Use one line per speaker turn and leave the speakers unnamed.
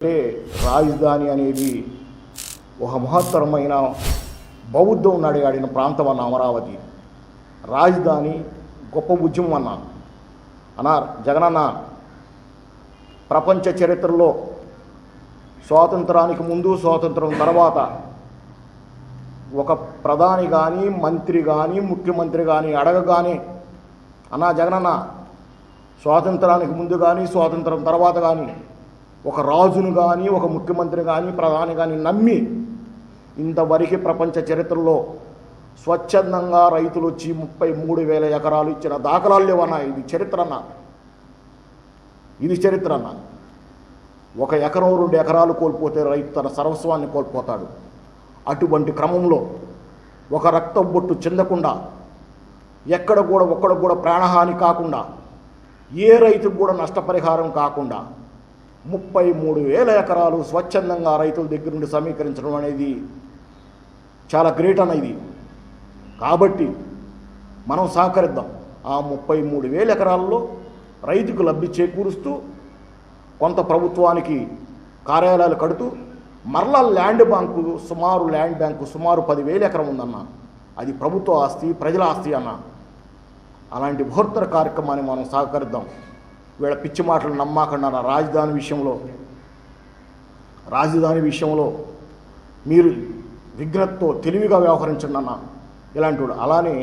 అంటే రాజధాని అనేది ఒక మహత్తరమైన బౌద్ధం నడియాడిన ప్రాంతం అన్న అమరావతి. రాజధాని గొప్ప ఉద్యమం అన్న జగనన్న ప్రపంచ చరిత్రలో స్వాతంత్రానికి ముందు స్వాతంత్రం తర్వాత ఒక ప్రధాని కానీ మంత్రి కానీ ముఖ్యమంత్రి కానీ అడగగానే జగనన్న స్వాతంత్రానికి ముందు కానీ స్వాతంత్రం తర్వాత కానీ ఒక రాజును కానీ ఒక ముఖ్యమంత్రి కానీ ప్రధాని కానీ నమ్మి ఇంతవరకు ప్రపంచ చరిత్రలో స్వచ్ఛందంగా రైతులు వచ్చి 33,000 ఎకరాలు ఇచ్చిన దాఖలాలు లేవన్నా. ఇది చరిత్ర అన్న. 1 ఎకరం 2 ఎకరాలు కోల్పోతే రైతు తన సర్వస్వాన్ని కోల్పోతాడు. అటువంటి క్రమంలో ఒక రక్తం బొట్టు చెందకుండా ఒక్కడికి కూడా ప్రాణహాని కాకుండా ఏ రైతుకు కూడా నష్టపరిహారం కాకుండా 33,000 ఎకరాలు స్వచ్ఛందంగా రైతుల దగ్గర నుండి సమీకరించడం అనేది చాలా గ్రేట్ అన్న ఇది. కాబట్టి మనం సహకరిద్దాం. ఆ 33,000 ఎకరాల్లో రైతుకు లబ్ధి చేకూరుస్తూ కొంత ప్రభుత్వానికి కార్యాలయాలు కడుతూ మరలా ల్యాండ్ బ్యాంకు సుమారు 10,000 ఎకరం ఉందన్న. అది ప్రభుత్వ ఆస్తి, ప్రజల ఆస్తి అన్న. అలాంటి బృహత్తర కార్యక్రమాన్ని మనం సహకరిద్దాం. వీళ్ళ పిచ్చి మాటలు నమ్మకుండా రాజధాని విషయంలో మీరు విఘ్నతతో తెలివిగా వ్యవహరించండి అన్న. ఇలాంటి అలానే